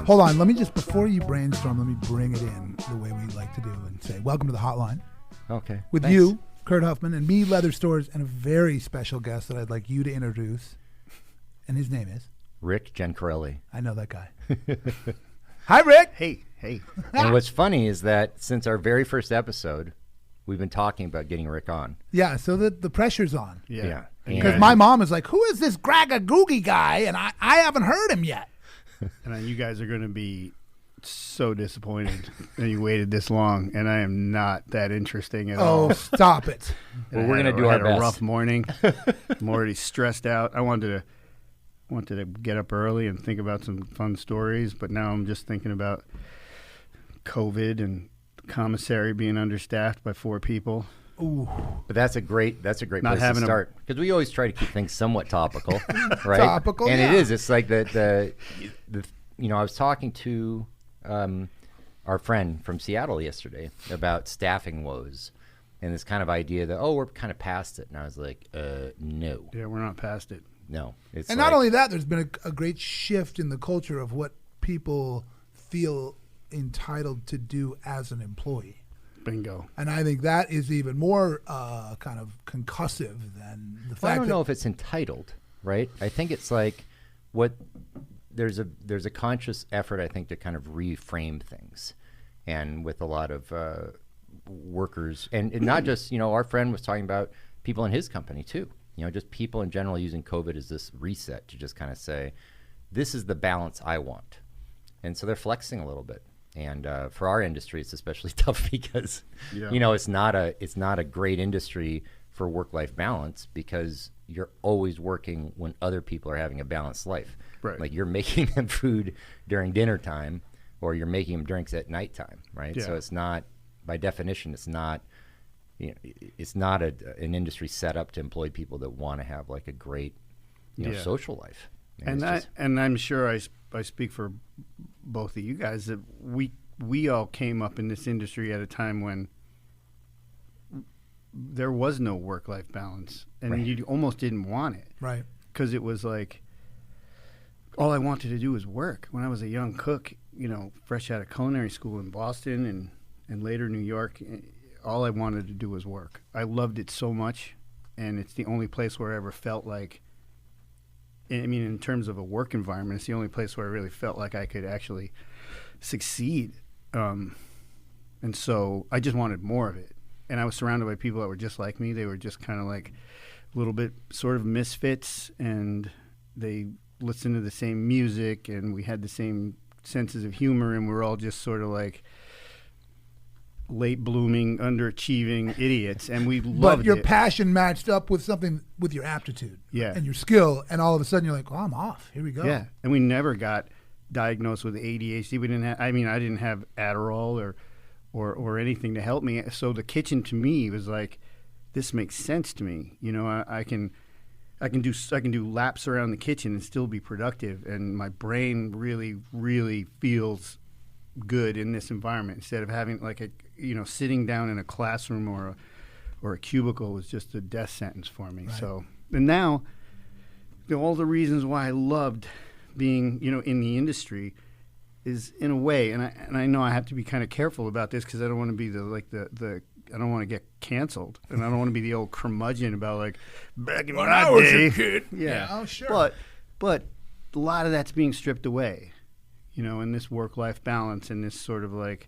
ones. Hold on. Let me just, before you brainstorm, let me bring it in the way we like to do and say, welcome to the hotline. Okay. With thanks. you, Kurt Huffman, and me, Leather Stores, and a very special guest that I'd like you to introduce. And his name is? Rick Gencarelli. I know that guy. Hi, Rick. Hey. And what's funny is that since our very first episode, we've been talking about getting Rick on. Yeah, so the pressure's on. Yeah. Because my mom is like, who is this Gragagoogie guy? And I haven't heard him yet. And you guys are going to be so disappointed that you waited this long, and I am not that interesting at all. Oh, stop it. Well, we're going to do our best. I had a rough morning. I'm already stressed out. I wanted to get up early and think about some fun stories, but now I'm just thinking about COVID and the commissary being understaffed by 4 people. Ooh. But that's a great place to start, because we always try to keep things somewhat topical, right? Topical, and yeah. it is. It's like the I was talking to our friend from Seattle yesterday about staffing woes and this kind of idea that we're kind of past it, and I was like, no. Yeah, we're not past it. No, it's and not only that, there's been a great shift in the culture of what people feel entitled to do as an employee. Bingo. And I think that is even more kind of concussive than the fact I don't know if it's entitled, right? I think it's like there's a conscious effort, I think, to kind of reframe things, and with a lot of workers, and not just, our friend was talking about people in his company too, just people in general using COVID as this reset to just kind of say, this is the balance I want. And so they're flexing a little bit. And for our industry, it's especially tough because, it's not a great industry for work-life balance, because you're always working when other people are having a balanced life. Right. Like you're making them food during dinner time, or you're making them drinks at nighttime, right? Yeah. So it's not, by definition, it's not an industry set up to employ people that want to have like a great, social life. And I'm sure I speak for both of you guys that we all came up in this industry at a time when there was no work-life balance, and right. you almost didn't want it, right? Because it was like all I wanted to do was work. When I was a young cook, fresh out of culinary school in Boston and later New York, all I wanted to do was work. I loved it so much, and it's the only place where I ever felt like, in terms of a work environment, it's the only place where I really felt like I could actually succeed. And so I just wanted more of it. And I was surrounded by people that were just like me. They were just kind of like a little bit sort of misfits, and they listened to the same music, and we had the same senses of humor, and we're all just sort of like late blooming, underachieving idiots, and we loved it. But your passion matched up with something, with your aptitude, and your skill, and all of a sudden you're like, I'm off. Here we go. Yeah, and we never got diagnosed with ADHD. We didn't have, I didn't have Adderall or anything to help me. So the kitchen to me was like, this makes sense to me. I can do laps around the kitchen and still be productive, and my brain really, really feels good in this environment, instead of having like sitting down in a classroom or a cubicle was just a death sentence for me. Right. So, and now all the reasons why I loved being in the industry is, in a way, and I know I have to be kind of careful about this, because I don't want to be the I don't want to get canceled, and I don't want to be the old curmudgeon about like back in my day. I was a kid. Yeah. Oh, sure. But a lot of that's being stripped away, in this work-life balance, and this sort of like,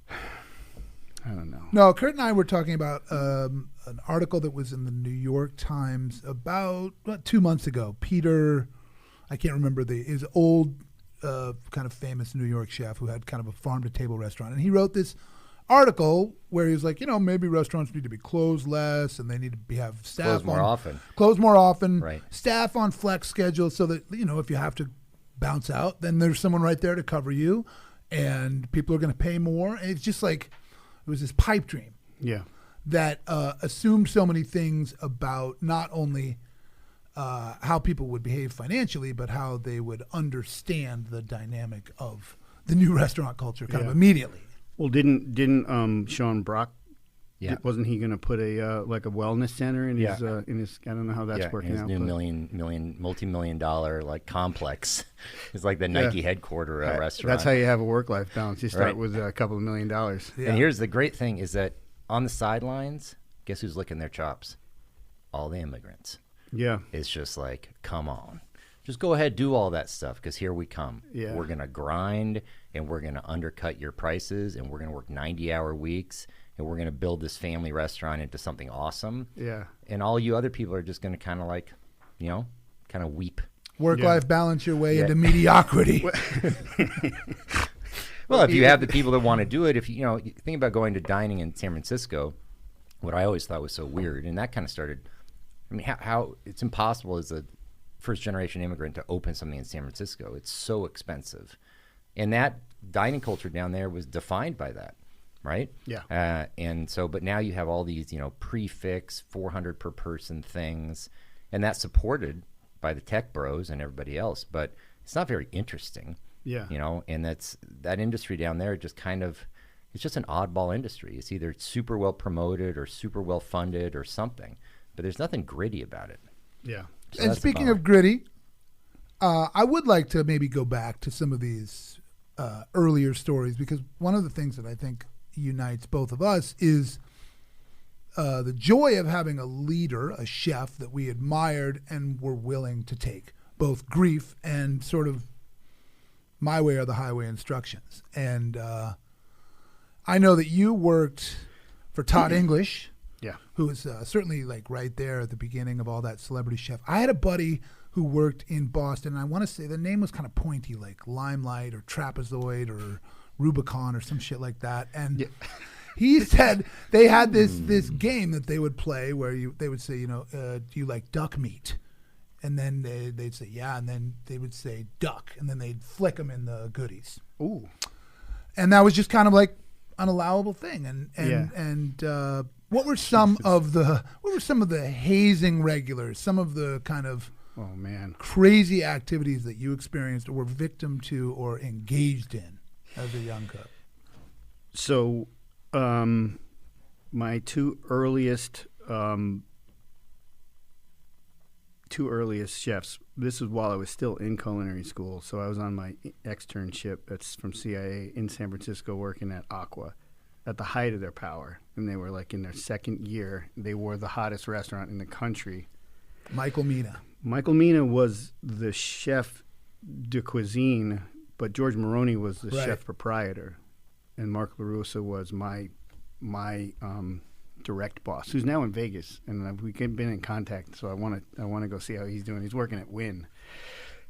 I don't know. No, Kurt and I were talking about an article that was in the New York Times about 2 months ago. Peter, I can't remember his old kind of famous New York chef who had kind of a farm-to-table restaurant, and he wrote this article where he was like, maybe restaurants need to be closed less, and they need to have staff close more often, right? Staff on flex schedules, so that if you have to bounce out, then there's someone right there to cover you, and people are going to pay more. And it's just like it was this pipe dream, that assumed so many things about not only how people would behave financially, but how they would understand the dynamic of the new restaurant culture kind of immediately. Well, didn't Sean Brock Yeah. Wasn't he going to put a like a wellness center in Yeah. his? I don't know how that's working his out. new but- multi-million-dollar like complex. It's like the Nike headquarter restaurant. That's how you have a work-life balance. You start Right. with a couple of $1 million. Yeah. And here's the great thing is that on the sidelines, guess who's licking their chops? All the immigrants. Yeah. It's just like, come on. Just go ahead, do all that stuff, because here we come. Yeah. We're going to grind, and we're going to undercut your prices, and we're going to work 90-hour weeks, and we're going to build this family restaurant into something awesome. Yeah. And all you other people are just going to kind of like, kind of weep. Work-life balance your way into mediocrity. Well, if you have the people that want to do it, if you think about going to dining in San Francisco, what I always thought was so weird, and that kind of started, I mean, how it's impossible as a first-generation immigrant to open something in San Francisco. It's so expensive. And that dining culture down there was defined by that, right? Yeah. And so, but now you have all these, prefix 400 per person things, and that's supported by the tech bros and everybody else, but it's not very interesting. Yeah. And that industry down there just kind of, it's just an oddball industry. It's either super well promoted or super well funded or something, but there's nothing gritty about it. Yeah. So And that's a speaking bummer. of gritty, I would like to maybe go back to some of these earlier stories, because one of the things that I think unites both of us is the joy of having a leader, a chef that we admired and were willing to take both grief and sort of my way or the highway instructions. And I know that you worked for Todd English, Yeah. who was certainly like right there at the beginning of all that Celebrity Chef. I had a buddy who worked in Boston, and I want to say the name was kind of pointy, like Limelight or Trapezoid or Rubicon or some shit like that. And he said they had this game that they would play where they would say, do you like duck meat? And then they'd say, yeah, and then they would say duck, and then they'd flick them in the goodies. Ooh. And that was just kind of like an allowable thing. Yeah. And what were some of the hazing regulars, some of the kind of Oh man. crazy activities that you experienced or were victim to or engaged in as a young cook? So, my two earliest chefs. This was while I was still in culinary school. So I was on my externship. That's from CIA in San Francisco, working at Aqua, at the height of their power, and they were like in their second year. They were the hottest restaurant in the country. Michael Mina. Michael Mina was the chef de cuisine, but George Maroney was the Right. chef proprietor, and Mark LaRussa was my direct boss, who's now in Vegas, and we've been in contact. So I want to go see how he's doing. He's working at Wynn,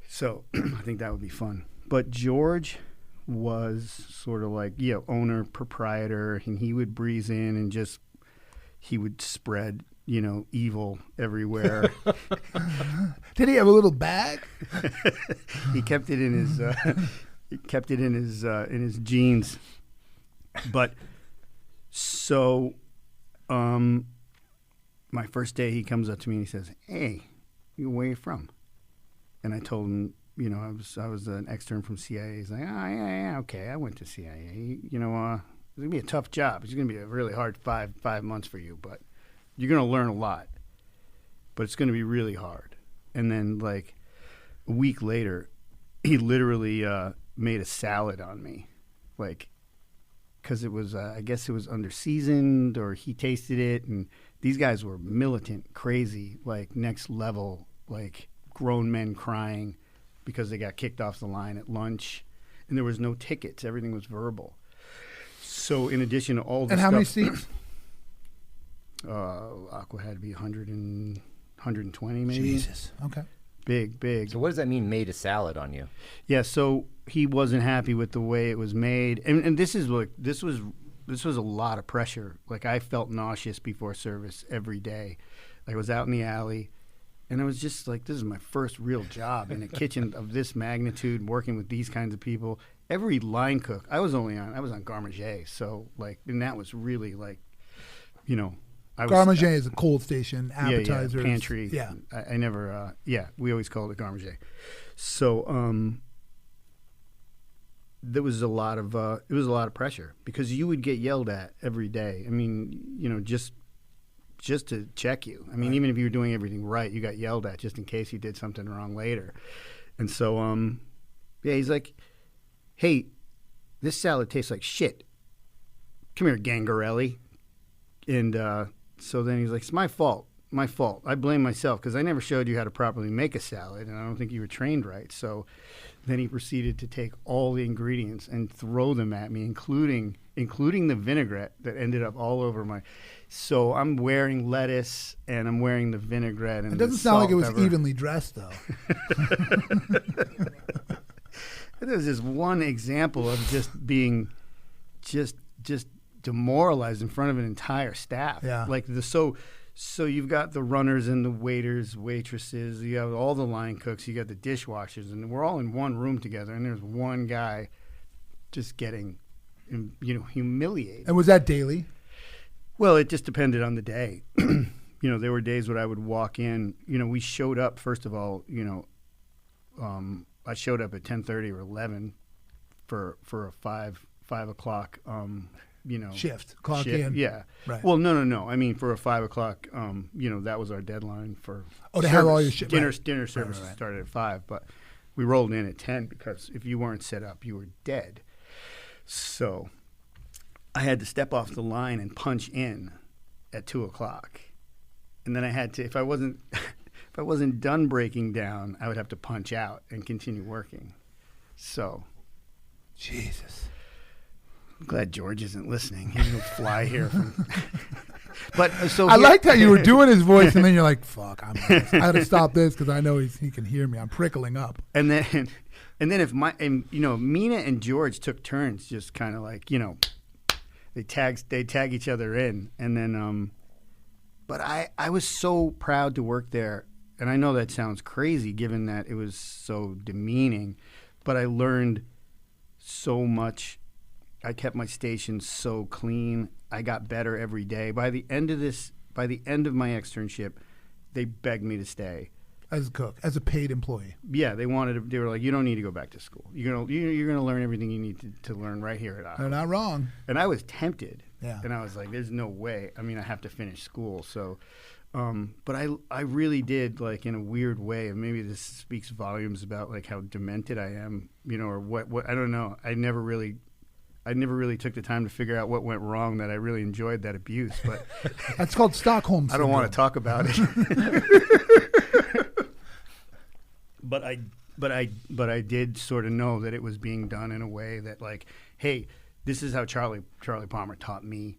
so I think that would be fun. But George was sort of like owner, proprietor, and he would breeze in and just he would spread evil everywhere. Did he have a little bag? He kept it in his jeans. But so my first day he comes up to me and he says, "Hey, where are you from?" And I told him, I was an extern from CIA. He's like, "Oh, yeah, okay, I went to CIA. It's going to be a tough job. It's going to be a really hard five months for you, but you're going to learn a lot. But it's going to be really hard." And then like a week later, he literally made a salad on me, like, because it was, I guess it was under-seasoned, or he tasted it, and these guys were militant, crazy, like next level, like grown men crying because they got kicked off the line at lunch, and there was no tickets. Everything was verbal. So in addition to all the And stuff, how many seats? Aqua had to be 120 maybe. Jesus. Okay. Big. So what does that mean, made a salad on you? Yeah, so he wasn't happy with the way it was made, and this was a lot of pressure. Like, I felt nauseous before service every day. Like, I was out in the alley, and I was just like, this is my first real job in a kitchen of this magnitude, working with these kinds of people. Every line cook, I was on Garde Manger, so like, and that was really like, Garde Manger is a cold station, appetizers. Yeah, pantry. Yeah. I never, we always called it Garde Manger. So, there was a lot of it was a lot of pressure because you would get yelled at every day. I mean, you know, just to check you. I mean, Right. even if you were doing everything right, you got yelled at just in case you did something wrong later. And so, yeah, he's like, "Hey, this salad tastes like shit. Come here, Gencarelli." And so then he's like, "It's my fault. My fault. I blame myself because I never showed you how to properly make a salad, and I don't think you were trained right." So then he proceeded to take all the ingredients and throw them at me, including the vinaigrette that ended up all over my. So I'm wearing lettuce and I'm wearing the vinaigrette. And It doesn't the sound like it salt, was pepper. evenly dressed, though. There's just one example of just being just demoralized in front of an entire staff. Yeah. Like so you've got the runners and the waiters, waitresses, you have all the line cooks, you got the dishwashers, and we're all in one room together, and there's one guy just getting, you know, humiliated. And was that daily? Well, it just depended on the day. You know, there were days when I would walk in. You know, we showed up, first of all, you know, I showed up at 10:30 or 11 for a 5 o'clock, you know. Shift. Clock shift. in. Yeah. Right. Well, no. I mean, for a 5 o'clock, you know, that was our deadline for To have all your shit. dinner. Right. Dinner services right. started at 5, but we rolled in at 10 because if you weren't set up, you were dead. So I had to step off the line and punch in at 2 o'clock, and then I had to, if I wasn't done breaking down, I would have to punch out and continue working. So Jesus. I'm glad George isn't listening. He'll fly here from. But so I here- liked how you were doing his voice, and then you're like, "Fuck, I had to stop this because I know he can hear me. I'm prickling up." And then if you know, Mina and George took turns, just kind of like, you know, they tag each other in, and then but I was so proud to work there, and I know that sounds crazy given that it was so demeaning, but I learned so much. I kept my station so clean. I got better every day. By the end of my externship, they begged me to stay. As a cook, as a paid employee. Yeah, they were like, "You don't need to go back to school. You're gonna learn everything you need to learn right here at Iowa." They're not wrong. And I was tempted. Yeah. And I was like, "There's no way. I mean, I have to finish school." So, but I really did, like, in a weird way. And maybe this speaks volumes about like how demented I am, you know, or what I don't know. I never really took the time to figure out what went wrong. That I really enjoyed that abuse, but That's called Stockholm I don't syndrome. want to talk about it. But I did sort of know that it was being done in a way that, like, hey, this is how Charlie Palmer taught me.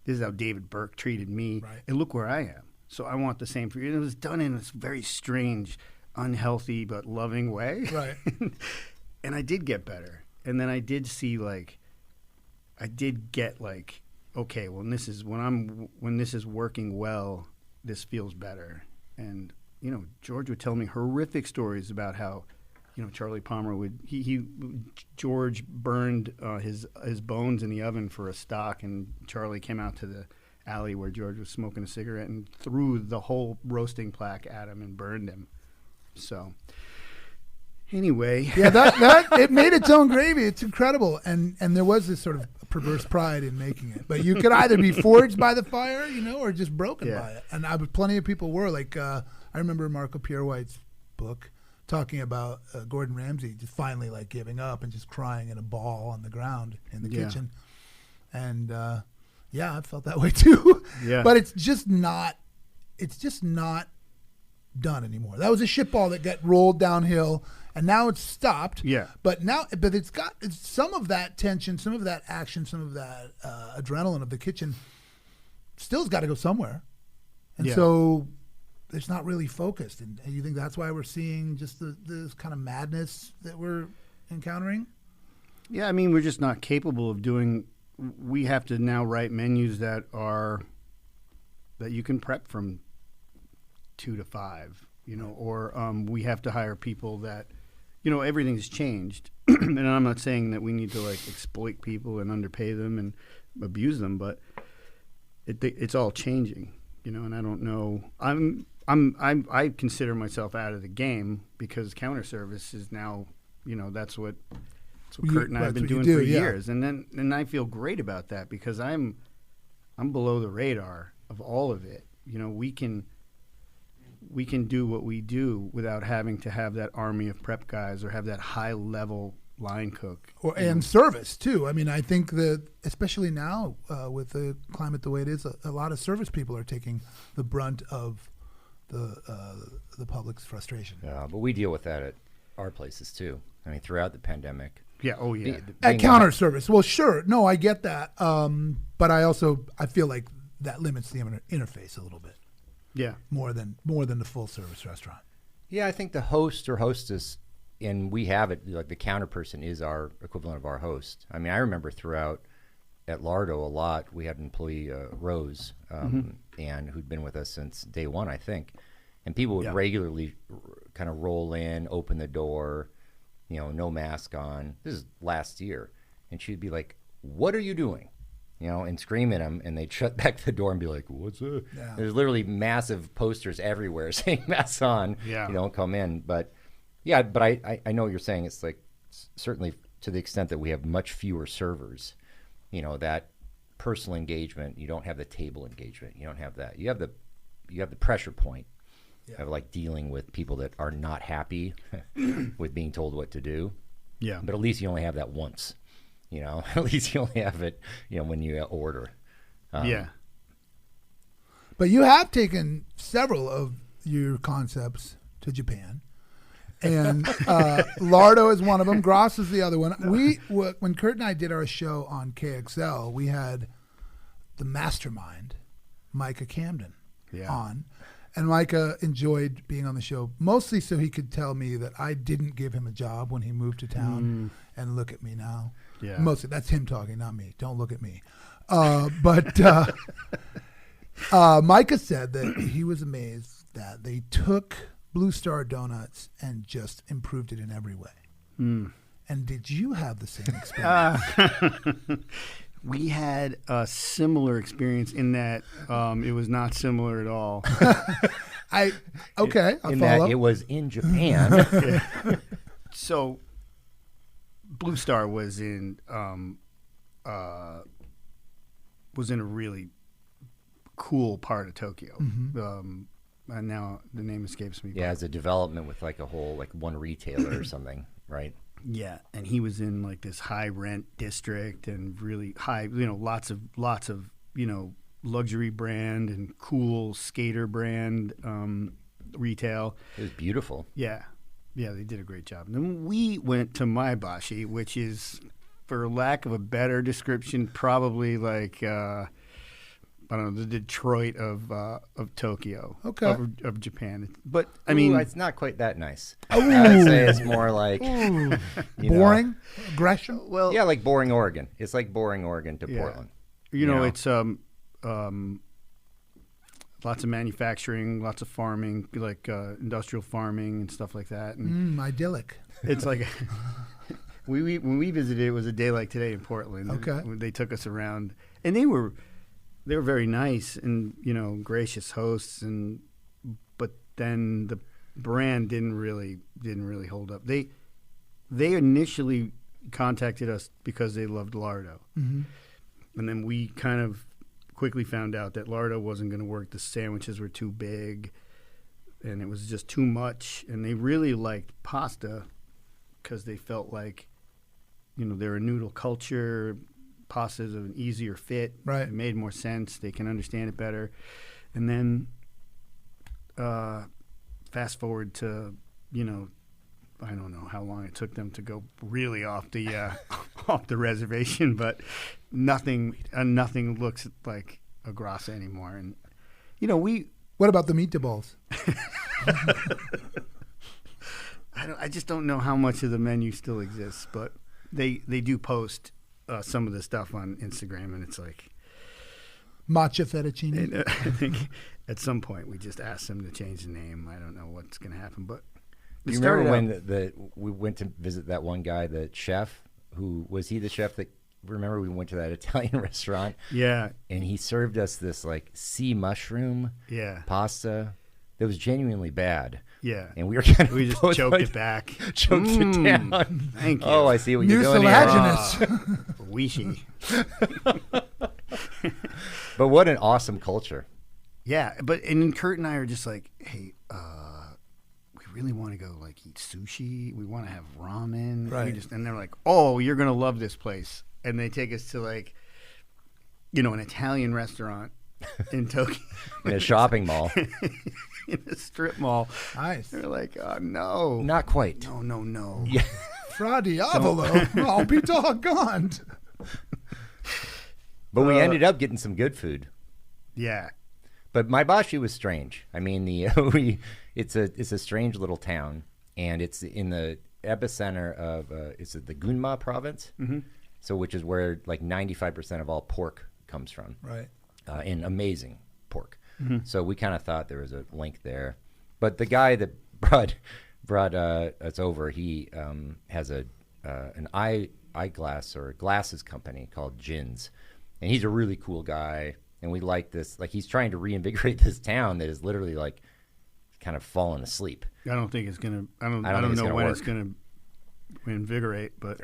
This is how David Burke treated me. Right. And look where I am. So I want the same for you. And it was done in this very strange, unhealthy but loving way. Right. And I did get better. And then I did see, like, I did get, like, okay, well, when this is working well, this feels better. And, you know, George would tell me horrific stories about how, you know, Charlie Palmer George burned his bones in the oven for a stock, and Charlie came out to the alley where George was smoking a cigarette and threw the whole roasting plaque at him and burned him. So anyway. Yeah, that it made its own gravy. It's incredible. And there was this sort of perverse pride in making it. But you could either be forged by the fire, you know, or just broken Yeah. by it. And plenty of people were. Like, I remember Marco Pierre White's book talking about Gordon Ramsay just finally, like, giving up and just crying in a ball on the ground in the Yeah. kitchen. And, yeah, I felt that way too. Yeah. But it's just not done anymore. That was a shitball that got rolled downhill, and now it's stopped. Yeah. But it's some of that tension, some of that action, some of that adrenaline of the kitchen still's got to go somewhere. And Yeah. so it's not really focused. And you think that's why we're seeing just this kind of madness that we're encountering? Yeah, I mean, we're just not capable of doing. We have to now write menus that you can prep from 2 to 5, you know, or we have to hire people that, you know, everything's changed. And I'm not saying that we need to, like, exploit people and underpay them and abuse them, but it's all changing, you know. And I don't know. I consider myself out of the game because counter service is now, you know, that's what That's what Kurt and I have been doing for yeah. years, and I feel great about that because I'm below the radar of all of it. You know, we can do what we do without having to have that army of prep guys or have that high level line cook. And service too. I mean, I think that especially now with the climate the way it is, a lot of service people are taking the brunt of the public's frustration. Yeah, but we deal with that at our places too. I mean, throughout the pandemic. Yeah. Oh, yeah. At counter service. Well, sure. No, I get that. But I feel like that limits the interface a little bit. Yeah. More than the full service restaurant. Yeah, I think the host or hostess, and we have it, like the counter person is our equivalent of our host. I mean, I remember throughout at Lardo a lot, we had an employee, Rose, and who'd been with us since day one, I think. And people would regularly kind of roll in, open the door, you know, no mask on. This is last year. And she'd be like, "What are you doing?" You know, and scream at them, and they'd shut back the door and be like, "What's that?" Yeah. There's literally massive posters everywhere saying masks on, you don't come in. But yeah, but I know what you're saying. It's like certainly to the extent that we have much fewer servers, you know, that personal engagement, you don't have the table engagement. You don't have that. You have the pressure point of like dealing with people that are not happy with being told what to do. Yeah. But at least you only have that once. You know, at least you only have it, you know, when you order. Yeah. But you have taken several of your concepts to Japan. And Lardo is one of them. Gross is the other one. When Kurt and I did our show on KXL, we had the mastermind, Micah Camden, on. And Micah enjoyed being on the show, mostly so he could tell me that I didn't give him a job when he moved to town. And look at me now. Yeah. Mostly, that's him talking, not me. Don't look at me. But Micah said that he was amazed that they took Blue Star Donuts and just improved it in every way. And did you have the same experience? We had a similar experience in that it was not similar at all. I'll follow. That it was in Japan. So Blue Star was in a really cool part of Tokyo. And now the name escapes me. Yeah, as a development with like a whole like one retailer or something, right? Yeah, and he was in like this high rent district and really high, you know, lots of you know, luxury brand and cool skater brand retail. It was beautiful. Yeah, they did a great job. And then we went to Maebashi, which is, for lack of a better description, probably like I don't know, the Detroit of Tokyo, of Japan. But I mean, it's not quite that nice. I'd say it's more like boring, aggression. Well, yeah, like boring Oregon. It's like boring Oregon to Portland. You know, it's lots of manufacturing, lots of farming, like industrial farming and stuff like that. And idyllic. It's like when we visited, it was a day like today in Portland. Okay, they took us around, and they were very nice and, you know, gracious hosts, but then the brand didn't really hold up. They initially contacted us because they loved Lardo, and then we kind of quickly found out that Lardo wasn't going to work. The sandwiches were too big, and it was just too much. And they really liked pasta because they felt like, you know, they're a noodle culture. Pasta's an easier fit. Right. It made more sense. They can understand it better. And then fast forward to, you know, I don't know how long it took them to go really off the off the reservation, but nothing looks like a Grassa anymore. And, you know, What about the meatballs? I just don't know how much of the menu still exists, but they do post some of the stuff on Instagram, and it's like matcha fettuccine. I think at some point we just asked them to change the name. I don't know what's going to happen, but you remember when we went to visit that one guy, the chef? Who was he? The chef that, remember we went to that Italian restaurant? Yeah, and he served us this like sea mushroom pasta that was genuinely bad. Yeah. And we were kind of We just both choked like- it back. choked it down. Thank you. Oh, I see what you're doing here. Mucilaginous. Wishy. But what an awesome culture. Yeah, but and Kurt and I are just like, hey, we really want to go like eat sushi. We want to have ramen. Right. And they're like, oh, you're gonna love this place. And they take us to like, an Italian restaurant in Tokyo. In a shopping mall. In a strip mall. Nice. They're like, oh no. Not quite. No. Yeah. Fra Diavolo. I'll be doggone. But we ended up getting some good food. Yeah. But Maebashi was strange. I mean, it's a strange little town, and it's in the epicenter of it's the Gunma province, so which is where like 95% of all pork comes from, Right. And amazing pork. So we kind of thought there was a link there. But the guy that brought us over, he has an eyeglass or glasses company called Jins, and he's a really cool guy. And we like this, like he's trying to reinvigorate this town that is literally like kind of fallen asleep. I don't think it's gonna. I don't think it's know gonna when work. it's gonna invigorate, but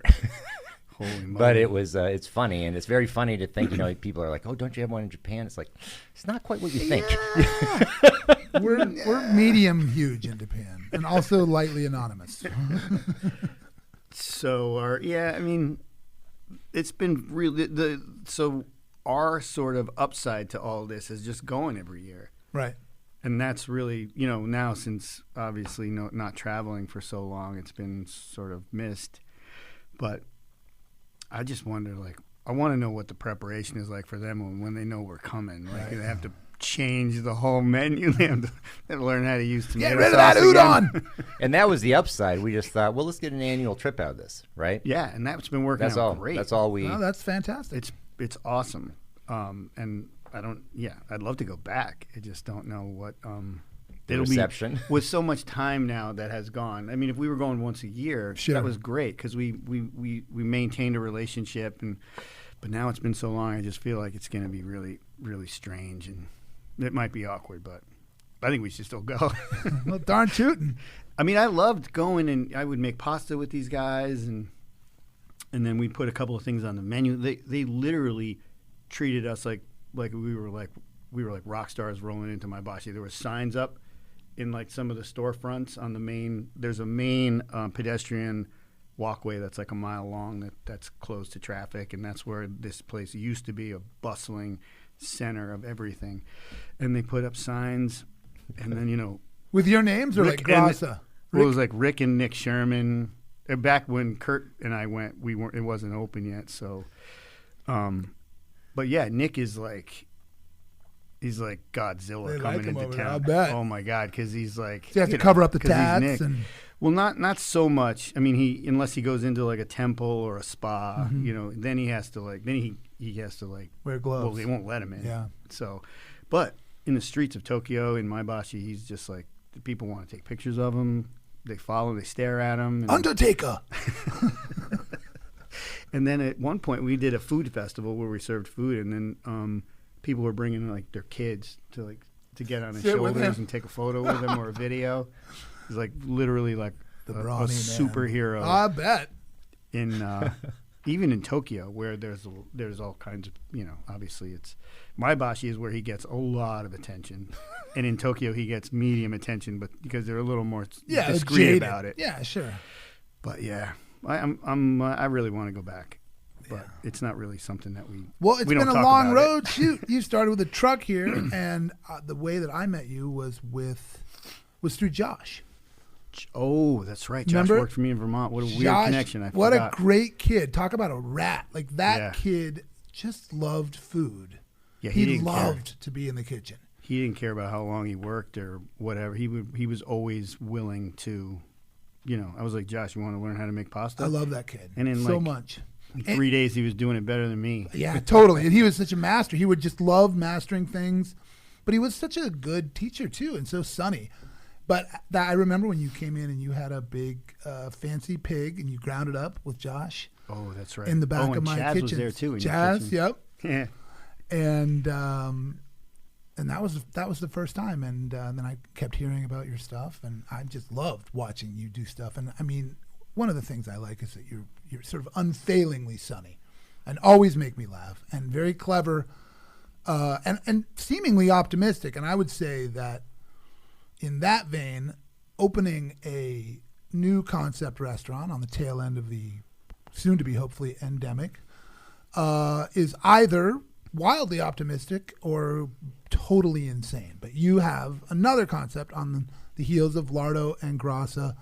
holy moly! But it was, it's funny, and it's very funny to think. People are like, "Oh, don't you have one in Japan?" It's like, it's not quite what you think. We're medium huge in Japan, and also lightly anonymous. So, I mean, it's been really so. Our sort of upside to all this is just going every year. Right. And that's really, now since obviously not traveling for so long, it's been sort of missed. But I just wonder, like, I want to know what the preparation is like for them when they know we're coming. Like, they have to change the whole menu. They have to learn how to use tomato Get rid of that sauce udon. And that was the upside. We just thought, well, let's get an annual trip out of this, right? Yeah, and that's been working That's out all. great. That's all we. Oh, that's fantastic. It's awesome. And I'd love to go back. I just don't know what The reception. with so much time now that has gone. I mean, if we were going once a year, Sure. that was great because we maintained a relationship, but now it's been so long. I just feel like it's going to be really, really strange, and it might be awkward, but I think we should still go. Well, darn tootin'. I mean, I loved going, and I would make pasta with these guys, and then we put a couple of things on the menu. They literally treated us like we were like rock stars rolling into Maebashi. There were signs up in like some of the storefronts on the main. There's a main pedestrian walkway that's like a mile long that's closed to traffic, and that's where this place used to be, a bustling center of everything. And they put up signs, and then With your names or Rick like Grasa? well, it was like Rick and Nick Sherman. Back when Kurt and I went, it wasn't open yet. So, but yeah, Nick is like, he's like Godzilla They coming like him into over there, town. I bet. Oh my God, because he's like, So you have to cover up the 'cause he's tats Nick. and Well, not so much. I mean, unless he goes into like a temple or a spa, then he has to he has to wear gloves. well, they won't let him in. Yeah. So, but in the streets of Tokyo, in Maebashi, he's just like, the people want to take pictures of him. They follow, they stare at him. And, Undertaker. and then at one point, we did a food festival where we served food, and then people were bringing like their kids to get on his Sit with shoulders him. and take a photo with him or a video. It's like literally like The a brawny man. superhero. I bet. In even in Tokyo, where there's all kinds of, obviously it's Maebashi is where he gets a lot of attention, and in Tokyo he gets medium attention, but because they're a little more discreet jaded. about it. Yeah, sure. But yeah, I really want to go back, but it's not really something that we. Well, it's we been don't a talk long about road. Shoot, you started with a truck here, and the way that I met you was through Josh. Oh, that's right. Josh Remember? worked for me in Vermont. What a weird Josh, connection. I what forgot. a great kid. Talk about a rat. Like that Yeah. kid just loved food. Yeah, he didn't care. loved to be in the kitchen. He didn't care about how long he worked or whatever. He was always willing to, I was like, Josh, you want to learn how to make pasta? I love that kid And in so like- much. In 3 days, he was doing it better than me. Yeah, totally. And he was such a master. He would just love mastering things. But he was such a good teacher, too, and so sunny. But I remember when you came in and you had a big fancy pig and you ground it up with Josh Oh, that's right. in the back and of my Chaz kitchen. was there too. In your Chaz, kitchen. yep. Yeah. And and that was the first time, and then I kept hearing about your stuff, and I just loved watching you do stuff. And I mean, one of the things I like is that you're sort of unfailingly sunny, and always make me laugh, and very clever, and seemingly optimistic. And I would say that in that vein, opening a new concept restaurant on the tail end of the soon to be hopefully endemic is either wildly optimistic or totally insane. But you have another concept on the heels of Lardo and Grassa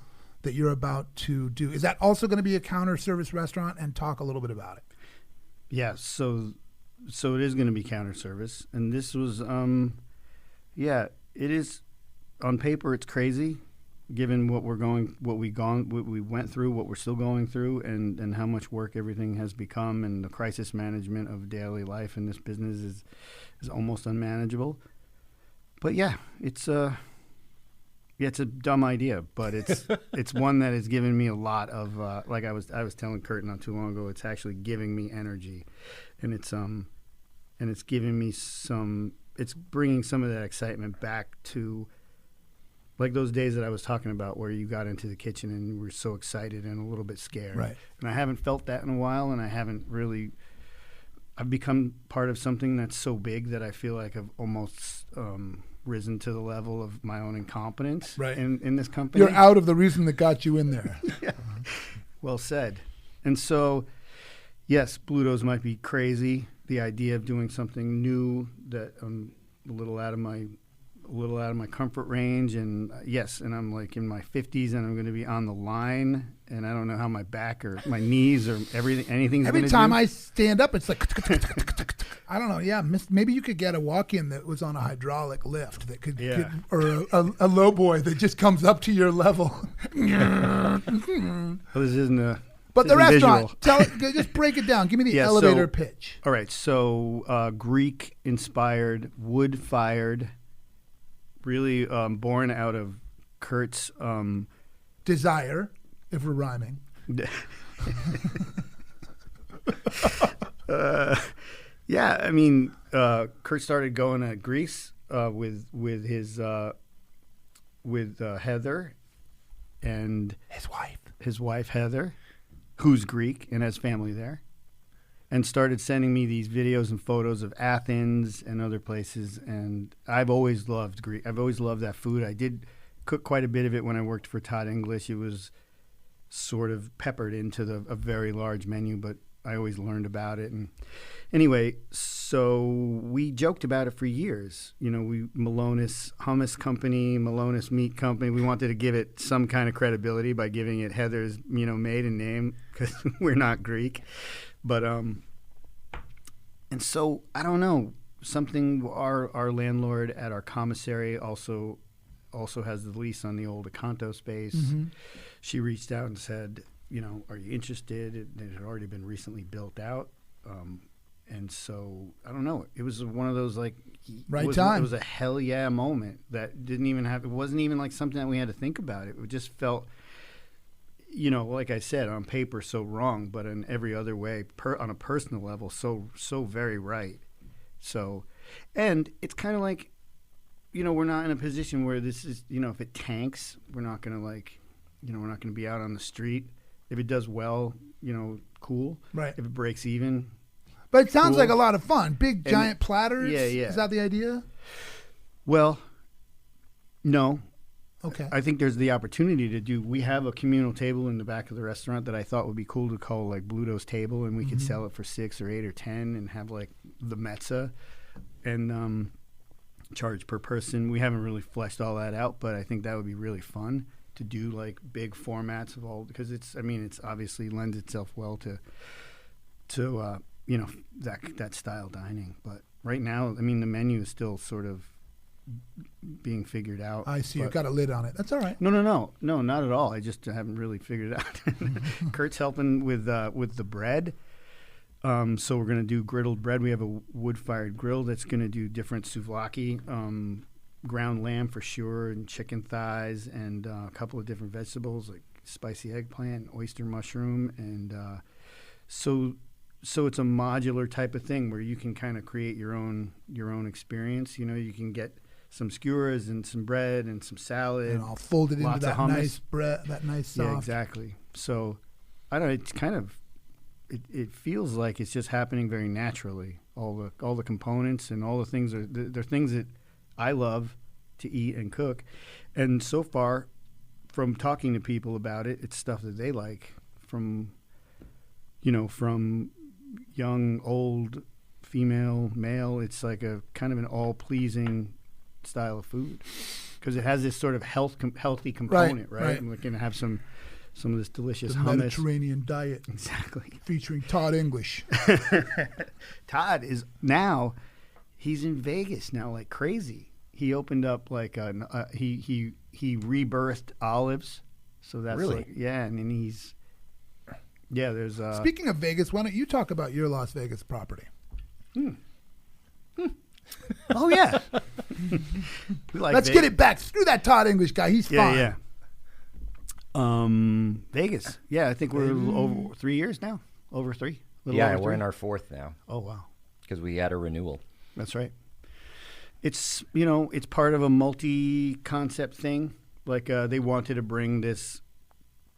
that you're about to do. Is that also going to be a counter service restaurant? And talk a little bit about it. Yeah, so it is going to be counter service, and this was it is on paper it's crazy, given what we went through, what we're still going through, and how much work everything has become, and the crisis management of daily life in this business is almost unmanageable. But yeah, it's a dumb idea, but it's one that has given me a lot of like I was telling Kurt not too long ago. It's actually giving me energy, and it's giving me it's bringing some of that excitement back to. Like those days that I was talking about where you got into the kitchen and you were so excited and a little bit scared. Right. And I haven't felt that in a while, and I've become part of something that's so big that I feel like I've almost risen to the level of my own incompetence in this company. You're out of the reason that got you in there. Yeah. Well said. And so, yes, Bluto's might be crazy. The idea of doing something new that I'm a little out of my comfort range, and yes, and I'm like in my 50s, and I'm going to be on the line, and I don't know how my back or my knees or anything's Every gonna time do. I stand up, it's like I don't know. Yeah, maybe you could get a walk-in that was on a hydraulic lift that could, or a low boy that just comes up to your level. Well, this isn't a. But this the isn't restaurant, visual. just break it down. Give me the elevator pitch. All right, so Greek-inspired, wood-fired. Really born out of Kurt's desire, if we're rhyming. Yeah, I mean, Kurt started going to Greece with Heather and his wife Heather, who's Greek and has family there. And started sending me these videos and photos of Athens and other places. And I've always loved Greek. I've always loved that food. I did cook quite a bit of it when I worked for Todd English. It was sort of peppered into a very large menu, but I always learned about it. And anyway, so we joked about it for years. You know, Malonis Hummus Company, Malonis Meat Company. We wanted to give it some kind of credibility by giving it Heather's, maiden name, because we're not Greek. But and so I don't know, something our landlord at our commissary also has the lease on the old Acanto space. Mm-hmm. She reached out and said, are you interested? It had already been recently built out, and so I don't know. It was one of those time. It was a hell yeah moment that didn't even have. It wasn't even like something that we had to think about. It just felt. Like I said, on paper, so wrong, but in every other way, on a personal level, so very right. So, and it's kind of like, we're not in a position where this is, if it tanks, we're not going to we're not going to be out on the street. If it does well, cool. Right. If it breaks even. But it sounds cool. like a lot of fun. Big, giant platters. Yeah. Is that the idea? Well, no. Okay. I think there's the opportunity to do. We have a communal table in the back of the restaurant that I thought would be cool to call like Bluto's table, and we could sell it for 6 or 8 or 10, and have like the mezza, and charge per person. We haven't really fleshed all that out, but I think that would be really fun to do, like big formats of all, because it's obviously lends itself well to that style dining. But right now, the menu is still sort of being figured out. I see. You've got a lid on it. That's all right. No, not at all. I just haven't really figured it out. Kurt's helping with the bread. So we're going to do griddled bread. We have a wood-fired grill that's going to do different souvlaki, ground lamb for sure, and chicken thighs, and a couple of different vegetables like spicy eggplant, oyster mushroom, and so so it's a modular type of thing where you can kind of create your own experience. You know, you can get some skewers and some bread and some salad, And I'll fold it into lots of that hummus. nice bread, that nice soft. Yeah, exactly. So I don't know. It's kind of it feels like it's just happening very naturally. All the components and all the things they're things that I love to eat and cook, and so far, from talking to people about it, it's stuff that they like. From young, old, female, male, it's like a kind of an all pleasing style of food because it has this sort of healthy component, right? And we're gonna have some of this delicious The hummus. Mediterranean diet. Exactly. Featuring Todd English. Todd is he's in Vegas now like crazy. He opened up like he rebirthed Olives, so that's Really? like, yeah, and then there's Speaking of Vegas, why don't you talk about your Las Vegas property? oh yeah. We like Let's get it back. Screw that Todd English guy. He's fine. Yeah. Vegas. Yeah, I think we're over 3 years now. Over 3. Yeah, over we're 3. in our 4th now Oh wow. because we had a renewal. That's right. It's it's part of a multi-concept thing. Like they wanted to bring this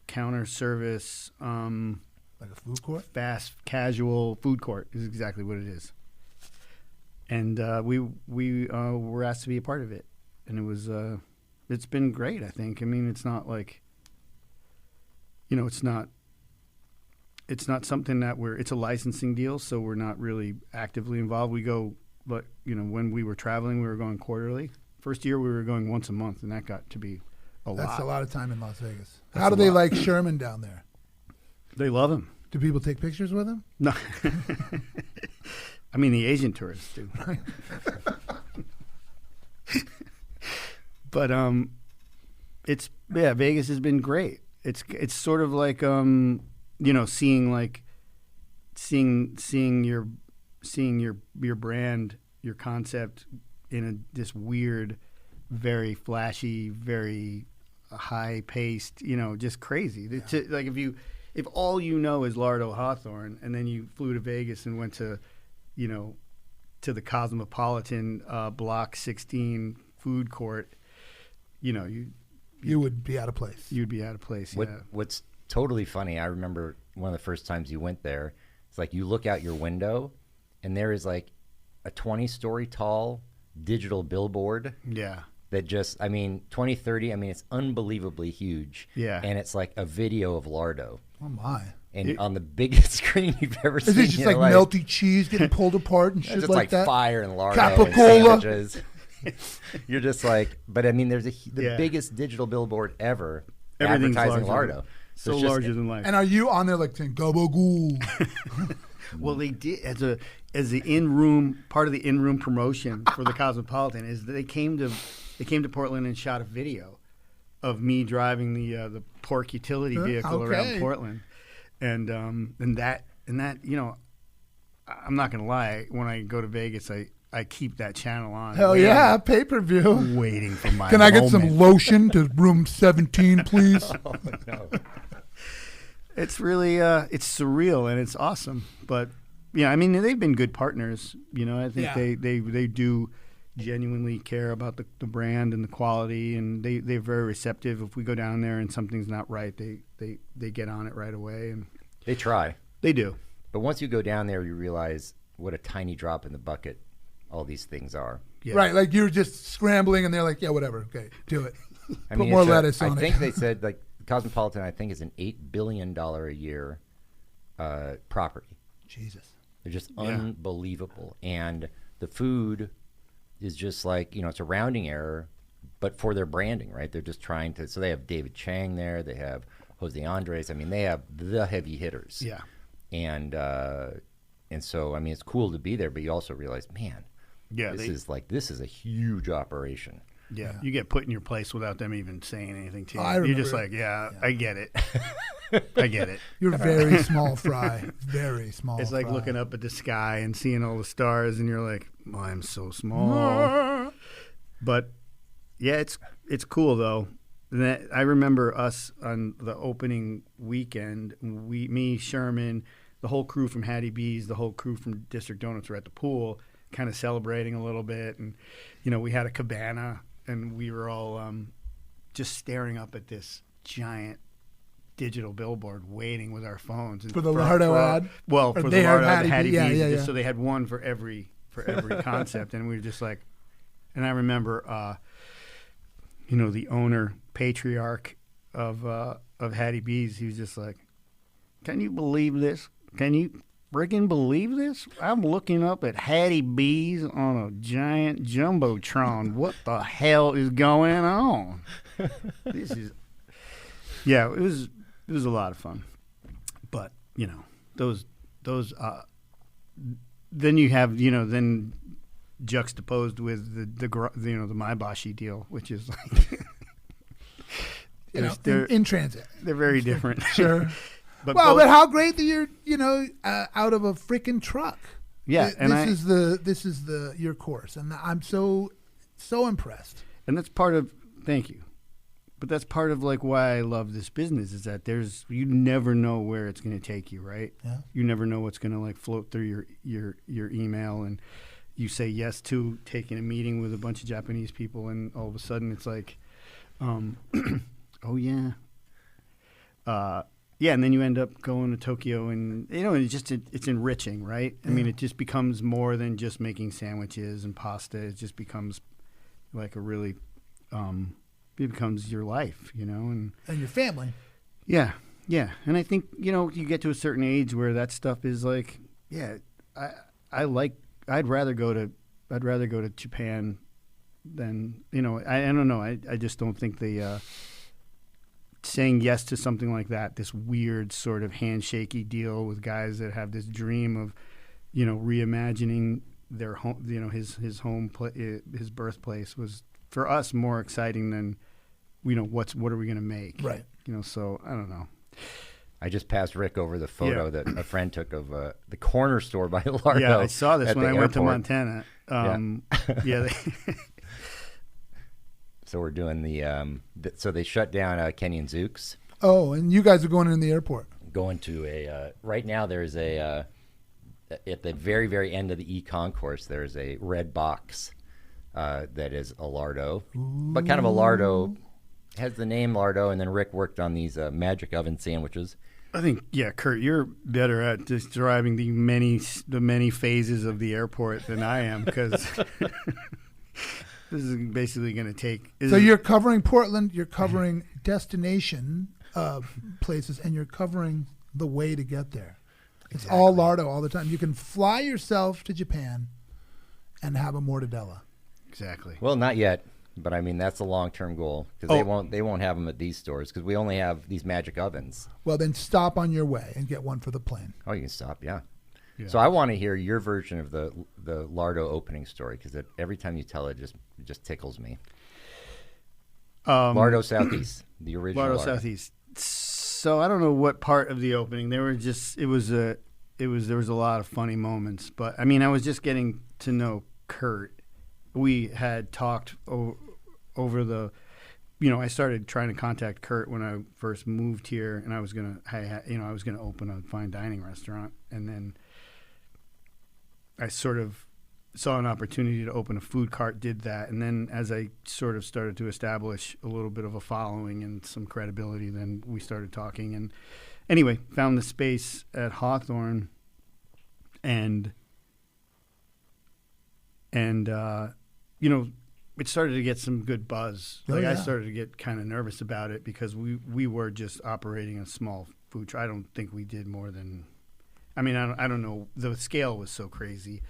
counter service, Like a food court? fast casual food court is exactly what it is. And we were asked to be a part of it, and it was it's been great. I think. I mean, it's not like it's not something that it's a licensing deal, so we're not really actively involved. We go, but when we were traveling, we were going quarterly. First year, we were going once a month, and that got to be a lot. That's a lot of time in Las Vegas. That's How do a they lot. like Sherman down there? They love him. Do people take pictures with him? No, I mean the Asian tourists do. But Vegas has been great. It's sort of like seeing your brand, your concept in this weird, very flashy, very high paced, just crazy. Yeah. Like if all you know is Lardo Hawthorne, and then you flew to Vegas and went to the Cosmopolitan Block 16 food court, You would be out of place. you'd be out of place. Yeah. What's totally funny, I remember one of the first times you went there, it's like you look out your window and there is like a 20-story tall digital billboard Yeah. that just, 2030, it's unbelievably huge. Yeah. And it's like a video of Lardo. Oh, my. And on the biggest screen you've ever seen. Is it just in like your life. melty cheese getting pulled apart and It's shit just like like that? fire and Lardo Capicola. and sandwiches. You're just like, but there's the Yeah. biggest digital billboard ever Everything's advertising larger. Lardo. So it's just- larger than life. And are you on there like saying, gabagool? Well, they did as the in-room part of the in-room promotion for the Cosmopolitan is that they came to Portland and shot a video of me driving the pork utility vehicle around Okay. Portland, and that I'm not gonna lie, when I go to Vegas, I keep that channel on. Hell waiting- yeah, pay-per-view. waiting for my. Can I get some moment. lotion to room 17, please? Oh, no. It's really it's surreal and it's awesome. But they've been good partners. I think Yeah. they do genuinely care about the brand and the quality, and they're very receptive. If we go down there and something's not right, they get on it right away, and They try. they do. But once you go down there, you realize what a tiny drop in the bucket all these things are. Yeah. Right, like you're just scrambling and they're like, yeah, whatever, okay, do it. I Put more it's lettuce I on it. think they said like Cosmopolitan, I think, is an $8 billion a year property. Jesus. They're just Yeah. unbelievable. And the food is just like, it's a rounding error, but for their branding, right? They're just trying to, so they have David Chang there, they have Jose Andres. They have the heavy hitters. Yeah. And so, it's cool to be there, but you also realize, man, Yeah. this is a huge operation. Yeah. Yeah. You get put in your place without them even saying anything to you. I You're just remember- like, yeah, I get it. I get it. You're very small fry. Very small It's like fry. looking up at the sky and seeing all the stars, and you're like, oh, I'm so small. But yeah, it's cool though. I remember us on the opening weekend. Me, Sherman, the whole crew from Hattie B's, the whole crew from District Donuts were at the pool, kind of celebrating a little bit, and we had a cabana, and we were all just staring up at this giant digital billboard, waiting with our phones and for the Lardo ad. Well, for the Lardo ad, Hattie B's, yeah. so they had one for every concept, and we were just like, and I remember, the owner, patriarch of Hattie B's, he was just like, "Can you believe this? Can you freaking believe this? I'm looking up at Hattie B's on a giant jumbotron. What the hell is going on?" This is, yeah, it was a lot of fun, but those then you have then juxtaposed with the Maibashi deal, which is like they're in transit. They're very different. Sure. But how great that you're out of a freaking truck. Yeah, this is your course, and I'm so impressed. And that's part of, thank you. But that's part of like why I love this business, is that you never know where it's going to take you, right? Yeah. You never know what's going to like float through your email, and you say yes to taking a meeting with a bunch of Japanese people, and all of a sudden it's like, oh yeah. Yeah, and then you end up going to Tokyo, and it's enriching, right? I mean, it just becomes more than just making sandwiches and pasta. It just becomes like a really, it becomes your life, and your family. Yeah, and I think you get to a certain age where that stuff is like, yeah, I'd rather go to Japan than I don't know. I just don't think the saying yes to something like that, this weird sort of handshakey deal with guys that have this dream of, reimagining their home, his home, his birthplace, was for us more exciting than, what are we going to make? Right. So I don't know. I just passed Rick over the photo that a friend took of the corner store by Lardo. Yeah, I saw this when I went to Montana. Yeah. So we're doing so they shut down Kenyon Zooks. Oh, and you guys are going in the airport. Going to right now there's at the very, very end of the e-concourse, there's a red box that is a Lardo. Ooh. But kind of a Lardo, has the name Lardo, and then Rick worked on these magic oven sandwiches. I think, Kurt, you're better at describing the many phases of the airport than I am, because this is basically going to take. So you're covering Portland, you're covering destination places, and you're covering the way to get there. It's all Lardo all the time. You can fly yourself to Japan and have a mortadella. Exactly. Well, not yet, but I mean that's a long-term goal, because they won't have them at these stores, because we only have these magic ovens. Well, then stop on your way and get one for the plane. Oh, you can stop, yeah. So I want to hear your version of the Lardo opening story, because every time you tell it, just tickles me. Lardo Southeast, the original Lardo Southeast. So I don't know what part of the opening. There was a lot of funny moments, but I mean, I was just getting to know Kurt. We had talked over the, I started trying to contact Kurt when I first moved here, and I was gonna open a fine dining restaurant, and then I sort of saw an opportunity to open a food cart, did that, and then as I sort of started to establish a little bit of a following and some credibility, then we started talking, and anyway, found the space at Hawthorne, and it started to get some good buzz. I started to get kind of nervous about it, because we were just operating a small food truck. I don't think we did more than, I don't know. The scale was so crazy.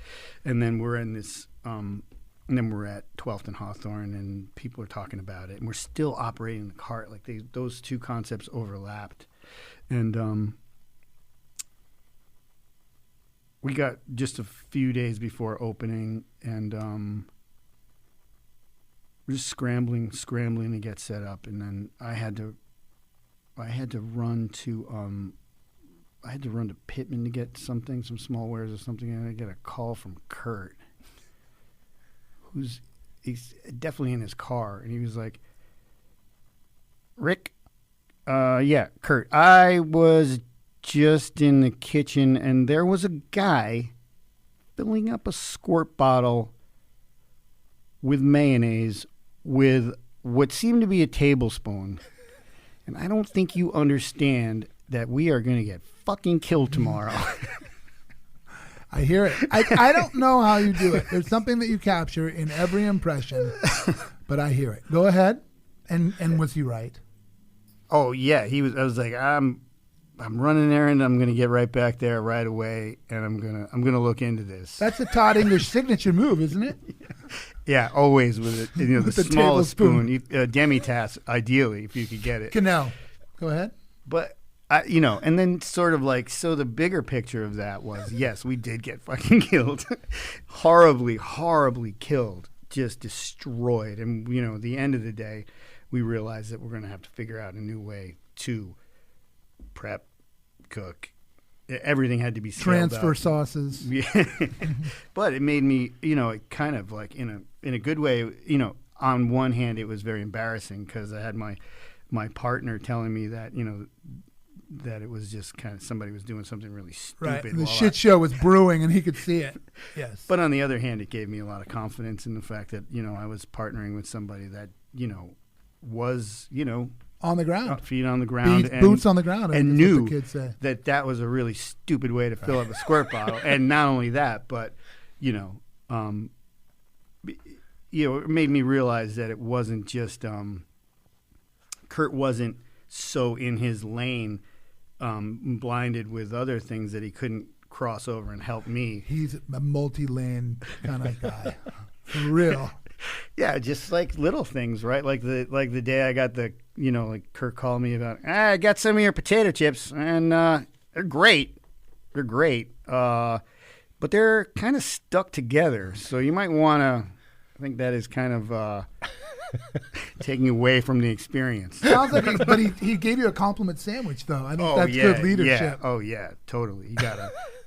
And then we're in this, and then we're at 12th and Hawthorne, and people are talking about it. And we're still operating the cart. Like those two concepts overlapped. And we got just a few days before opening, and we're just scrambling to get set up. And then I had to run to Pittman to get some small wares or something, and I get a call from Kurt, he's definitely in his car, and he was like, "Rick, yeah, Kurt, I was just in the kitchen, and there was a guy filling up a squirt bottle with mayonnaise with what seemed to be a tablespoon. And I don't think you understand that we are going to get fucking killed tomorrow. I hear it. I don't know how you do it. There's something that you capture in every impression, but I hear it. Go ahead. And was he right? Oh yeah, he was. I was like, I'm running an errand. I'm going to get right back there right away, and I'm gonna look into this. That's a Todd English signature move, isn't it? Yeah, always with it. You know, the With the smallest tablespoon. spoon, demi-tasse, ideally, if you could get it. Canal. Go ahead. But and then sort of like, so the bigger picture of that was, yes, we did get fucking killed, horribly, horribly killed, just destroyed. And at the end of the day, we realized that we're going to have to figure out a new way to prep, cook. Everything had to be scaled Transfer up. sauces. Yeah. But it made me, it kind of like in a good way, on one hand, it was very embarrassing because I had my partner telling me that, that it was just kind of somebody was doing something really stupid. Right. The shit show was brewing and he could see it. Yes. But on the other hand, it gave me a lot of confidence in the fact that, I was partnering with somebody that, was, on the ground. Feet on the ground. Boots on the ground. And that's what knew the kids say. that was a really stupid way to fill up a squirt bottle. And not only that, but, it made me realize that it wasn't just Kurt wasn't so in his lane, blinded with other things that he couldn't cross over and help me. He's a multi-lane kind of guy. For real. Yeah, just like little things, right? Like the day I got the, like Kurt called me about, I got some of your potato chips, and they're great. They're great. But they're kind of stuck together. So you might want to, I think that is kind of taking away from the experience. Sounds like but he gave you a compliment sandwich, though. I think that's good leadership. Yeah. Oh, yeah, totally.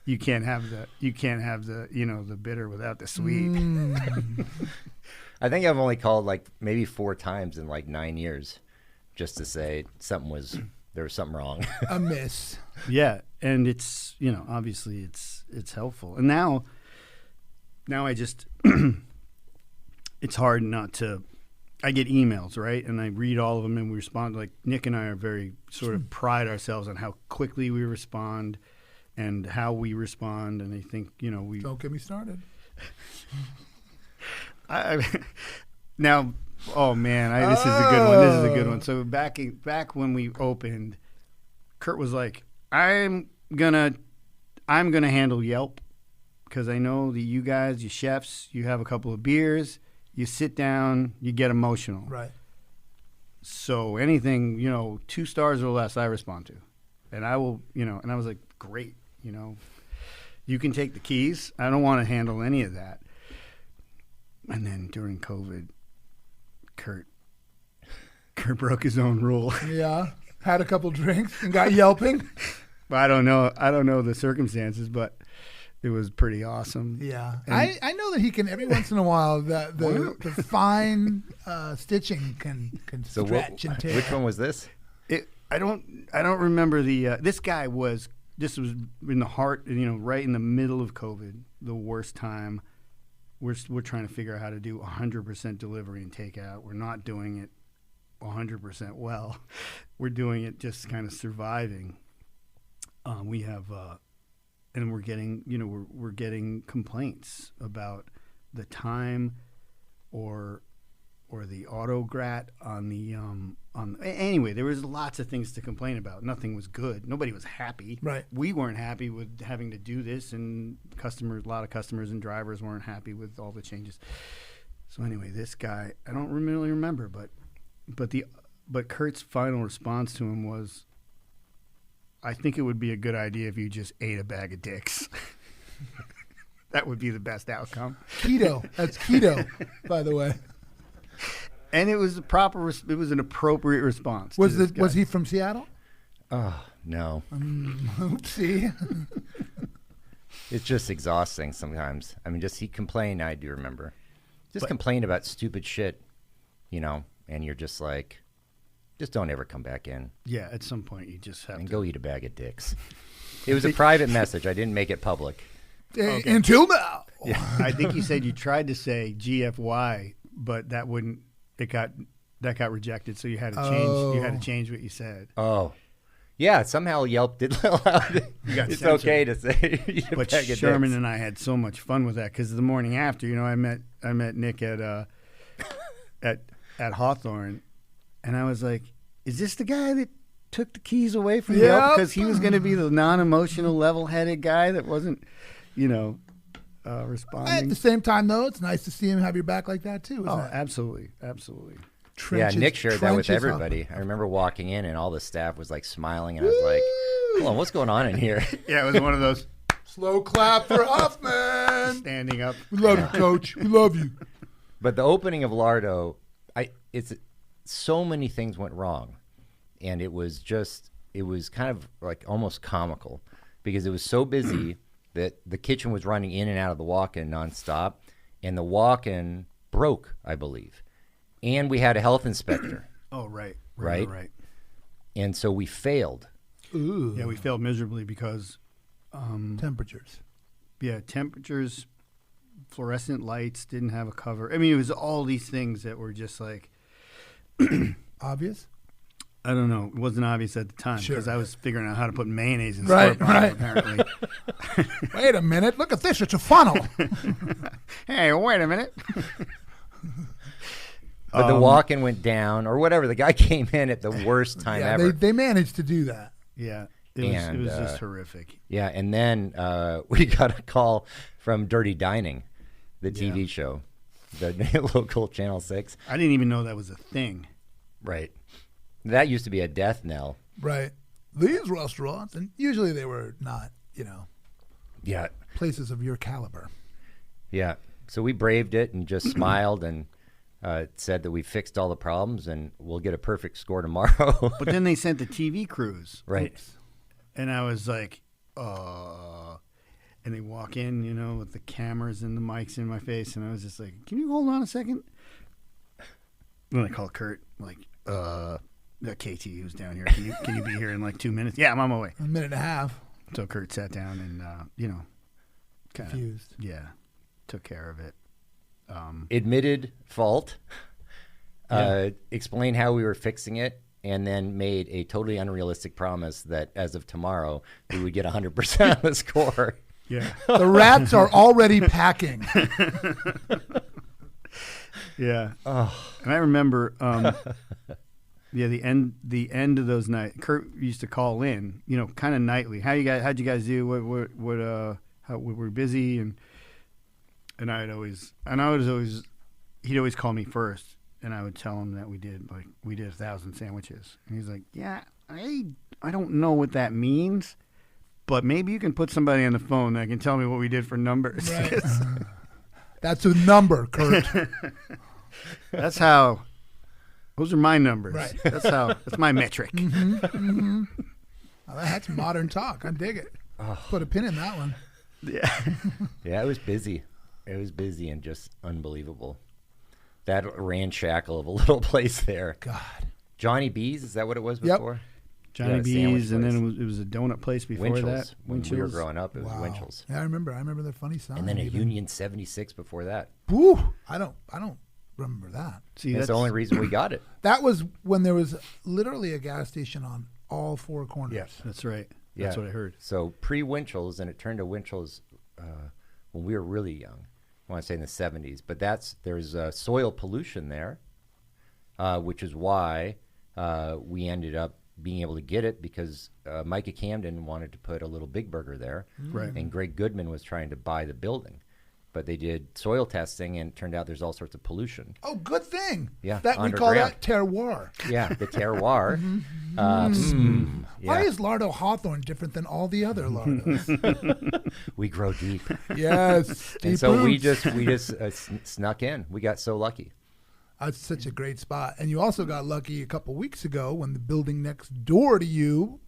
You can't have the the bitter without the sweet. I think I've only called like maybe 4 times in like 9 years just to say there was something wrong. A miss. Yeah, and it's, obviously it's helpful. And now I just it's hard not to, I get emails, right? And I read all of them and we respond. Like Nick and I are very sort of pride ourselves on how quickly we respond and how we respond. And I think, we Don't get me started. Now, oh man, this is a good one. This is a good one. So back when we opened, Kurt was like, I'm gonna handle Yelp because I know that you guys, you chefs, you have a couple of beers, you sit down, you get emotional. Right. So anything, 2 stars or less, I respond to, and I will, and I was like, great, you can take the keys. I don't want to handle any of that. And then during COVID, Kurt broke his own rule. Yeah. Had a couple drinks and got yelping. I don't know the circumstances, but it was pretty awesome. Yeah. I know that he can, every once in a while, the fine stitching can So stretch and tear. which one was this? I don't remember this guy was in the heart, right in the middle of COVID, the worst time. We're trying to figure out how to do 100% delivery and takeout. We're not doing it 100% well. We're doing it just kind of surviving. We have, and we're getting, we're getting complaints about the time or the autograt on the anyway, there was lots of things to complain about. Nothing was good. Nobody was happy. Right. We weren't happy with having to do this, and a lot of customers and drivers weren't happy with all the changes. So anyway, this guy, I don't really remember, but Kurt's final response to him was, I think it would be a good idea if you just ate a bag of dicks. That would be the best outcome. Keto. That's keto, by the way. And it was it was an appropriate response. Was he from Seattle? Oh, no. Oopsie. It's just exhausting sometimes. I mean, he complained, I do remember. Complain about stupid shit, and you're just like, just don't ever come back in Yeah, at some point you just have and to go eat a bag of dicks. It was a private message. I didn't make it public. Okay. Until now. I think you said you tried to say GFY, but that got rejected. So you had to change. You had to change what you said. Oh, yeah. Somehow Yelp did allow it. got It's censored. okay to say. Eat a But bag of Sherman dicks. and I had so much fun with that because the morning after, I met Nick at Hawthorne, and I was like, "Is this the guy that took the keys away from Yelp?" Yep. Because he was going to be the non-emotional, level-headed guy that wasn't, responding. At the same time, though, it's nice to see him have your back like that too. Isn't Oh, it? absolutely, absolutely. Trenches, Yeah, Nick shared that with trenches, everybody. I remember walking in and all the staff was like smiling, and I was like, "Hold on, what's going on in here?" Yeah, it was one of those Slow clap for Huffman. standing up. We love you, Coach. We love you. But the opening of Lardo, it's so many things went wrong, and it was kind of like almost comical because it was so busy that the kitchen was running in and out of the walk-in nonstop, and the walk-in broke, I believe, and we had a health inspector, Oh, right. and so we failed. Ooh. Yeah, we failed miserably because, Temperatures. temperatures, fluorescent lights didn't have a cover. I mean, it was all these things that were just like, Obvious. I don't know. It wasn't obvious at the time Sure. because I was figuring out how to put mayonnaise in Right, store bought, right. apparently. Wait a minute. Look at this. It's a funnel. Hey, wait a minute. But the walk-in went down or whatever. The guy came in at the worst time Yeah, ever. they managed to do that. Yeah, it And, was just horrific. Yeah, and then we got a call from Dirty Dining, the TV show, the local Channel 6. I didn't even know that was a thing. Right. That used to be a death knell. Right. These restaurants, and usually they were not, Yeah. places of your caliber. Yeah. So we braved it and just smiled and said that we fixed all the problems and we'll get a perfect score tomorrow. But then they sent the TV crews. Right. And I was like, and they walk in, with the cameras and the mics in my face. And I was just like, can you hold on a second? Then I called Kurt, like, KT, who's down here. Can you be here in like 2 minutes? Yeah, I'm on my way. A minute and a half. So Kurt sat down and, kind of, Confused. took care of it. Admitted fault, explained how we were fixing it, and then made a totally unrealistic promise that as of tomorrow, we would get 100% of the score. Yeah. The rats are already packing. Yeah. Oh. And I remember, the end of those nights. Kurt used to call in, kind of nightly. How'd you guys do? How we were busy, and he'd always call me first, and I would tell him that we did 1,000 sandwiches, and he's like, yeah, I don't know what that means, but maybe you can put somebody on the phone that can tell me what we did for numbers. Right. That's a number, Kurt. That's how. Those are my numbers. Right. That's my metric. Well, that's modern talk. I dig it. Put a pin in that one. Yeah. Yeah, it was busy. It was busy and just unbelievable. That ramshackle of a little place there. God. Johnny B's, is that what it was Yep. before? Johnny Yeah, sandwich B's, and place. then it was a donut place before Winchell's. that. When we were growing up, it was Wow. Winchell's. Yeah, I remember the funny sign. And then a even. Union 76 before that. Woo! I don't remember that. See, That's the only reason we got it. That was when there was literally a gas station on all four corners. Yeah, that's right. Yeah. That's what I heard. So pre-Winchell's, and it turned to Winchell's when we were really young. I want to say in the 70s. But there's soil pollution there, which is why we ended up being able to get it because Micah Camden wanted to put a little Big Burger there. Right. And Greg Goodman was trying to buy the building. But they did soil testing, and it turned out there's all sorts of pollution. Oh, good thing. Yeah, That we call underground. that terroir. Yeah, the terroir. Yeah. Why is Lardo Hawthorne different than all the other Lardos? We grow deep. Yes. And deep so we roots. just snuck in. We got so lucky. That's such a great spot. And you also got lucky a couple weeks ago when the building next door to you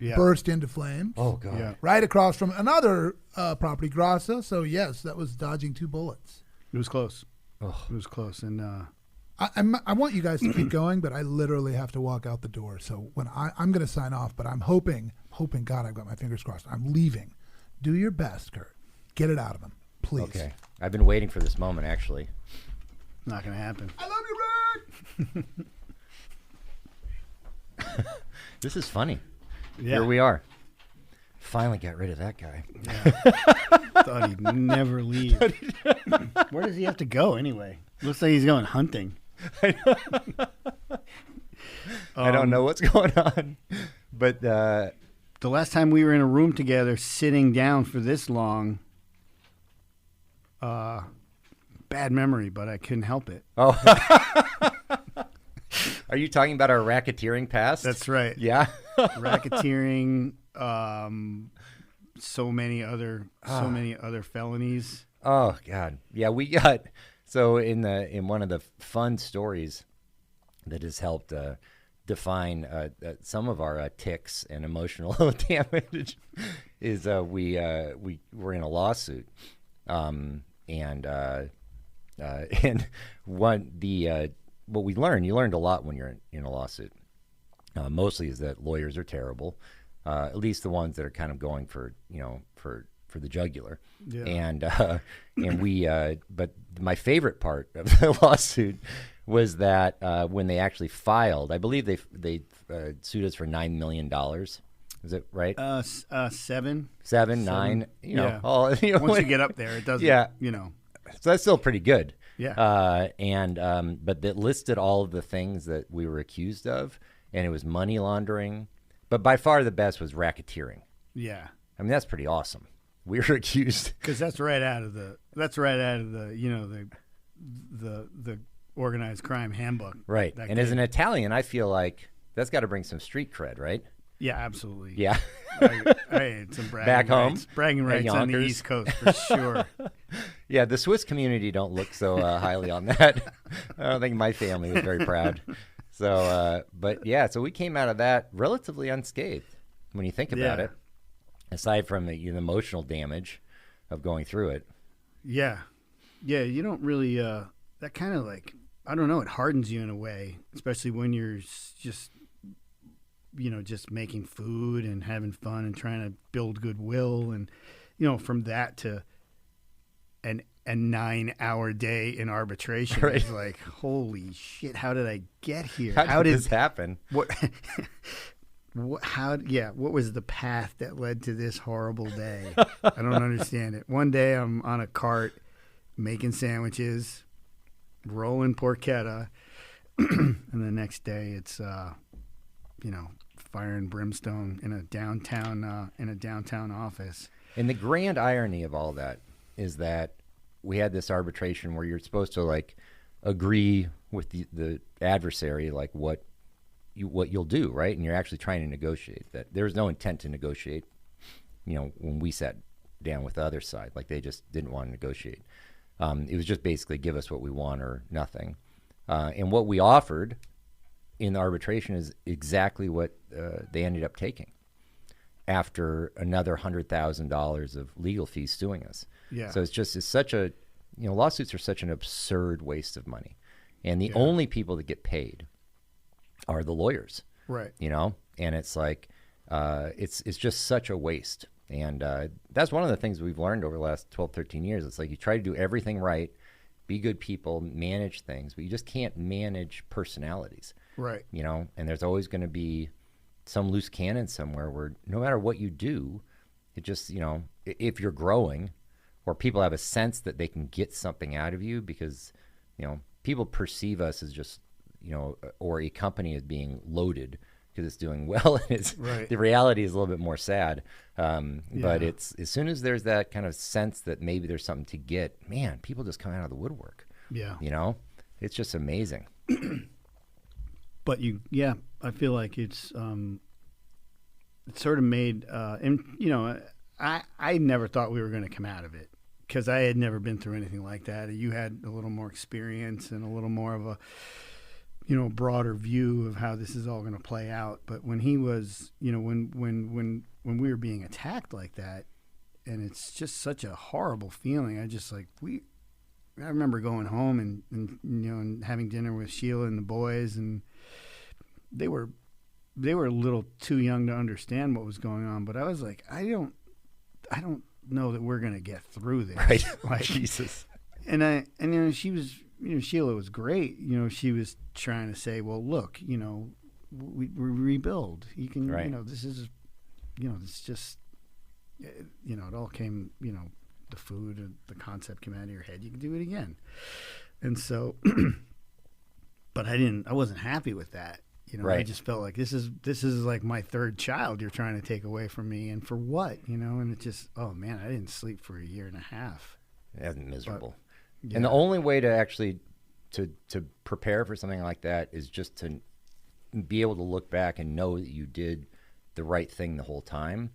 Yeah. burst into flames. Oh, God. Yeah. Right across from another property, Grassa. So, yes, that was dodging two bullets. It was close. Oh. It was close. And I want you guys to keep going, but I literally have to walk out the door. So when I'm going to sign off, but I'm hoping, God, I've got my fingers crossed. I'm leaving. Do your best, Kurt. Get it out of him, please. Okay. I've been waiting for this moment, actually. Not going to happen. I love you, Rick. This is funny. Yeah. Here we are. Finally got rid of that guy. Yeah. Thought he'd never leave. Where does he have to go anyway? Looks like he's going hunting. I don't know what's going on. But the last time we were in a room together sitting down for this long, bad memory, but I couldn't help it. oh, are you talking about our racketeering past? That's right. Yeah. Racketeering, so many other felonies. Oh God. Yeah, we got so in one of the fun stories that has helped define some of our tics and emotional damage is we were in a lawsuit, and what we learned, you learned a lot when you're in a lawsuit. Mostly is that lawyers are terrible, at least the ones that are kind of going for the jugular. Yeah. And we but my favorite part of the lawsuit was that when they actually filed, I believe they sued us for $9 million. Is it right? 7, 9. Yeah. All, Once you get up there, it doesn't. Yeah. So that's still pretty good. Yeah. But that listed all of the things that we were accused of, and it was money laundering. But by far the best was racketeering. Yeah. I mean, that's pretty awesome. We were accused because that's right out of the the organized crime handbook. Right. And as an Italian, I feel like that's got to bring some street cred, right? Yeah, absolutely. Yeah. I had some bragging rights on the East Coast for sure. Yeah, the Swiss community don't look so highly on that. I don't think my family was very proud. So, but yeah, so we came out of that relatively unscathed when you think about it, aside from the emotional damage of going through it. Yeah. Yeah, you don't really, that kind of like, I don't know, it hardens you in a way, especially when you're just making food and having fun and trying to build goodwill. And, from that to a 9-hour day in arbitration, right. It's like, holy shit, how did I get here? How did this happen? What was the path that led to this horrible day? I don't understand it. One day I'm on a cart making sandwiches, rolling porchetta, and the next day it's fire and brimstone in a downtown office. And the grand irony of all that is that we had this arbitration where you're supposed to like agree with the adversary, like what you'll do, right? And you're actually trying to negotiate. That there's no intent to negotiate. When we sat down with the other side, like they just didn't want to negotiate. It was just basically give us what we want or nothing. And what we offered in the arbitration is exactly what they ended up taking after another $100,000 of legal fees suing us. Yeah. So it's such a, lawsuits are such an absurd waste of money. And the only people that get paid are the lawyers. Right. And it's like, it's just such a waste. And that's one of the things we've learned over the last 12, 13 years. It's like you try to do everything right, be good people, manage things, but you just can't manage personalities. Right. And there's always going to be some loose cannon somewhere where no matter what you do, it just, if you're growing or people have a sense that they can get something out of you because, people perceive us as just, or a company as being loaded because it's doing well. And it's right. The reality is a little bit more sad. But it's as soon as there's that kind of sense that maybe there's something to get, man, people just come out of the woodwork. Yeah. It's just amazing. But I feel like it's sort of made, and I never thought we were going to come out of it because I had never been through anything like that. You had a little more experience and a little more of a, broader view of how this is all going to play out. But when he was, when we were being attacked like that, and it's just such a horrible feeling. I just like I remember going home and and having dinner with Sheila and the boys, and they were a little too young to understand what was going on. But I was like, I don't know that we're gonna get through this. Right. Like, Jesus. And she was, Sheila was great. She was trying to say, well, look, we rebuild. You can, right. This is, it's just, it all came, the food and the concept came out of your head. You can do it again. And so, but I wasn't happy with that. Right. I just felt like this is like my third child you're trying to take away from me, and for what, and it just, oh man, I didn't sleep for a year and a half. That's miserable. But, yeah. And the only way to actually to prepare for something like that is just to be able to look back and know that you did the right thing the whole time,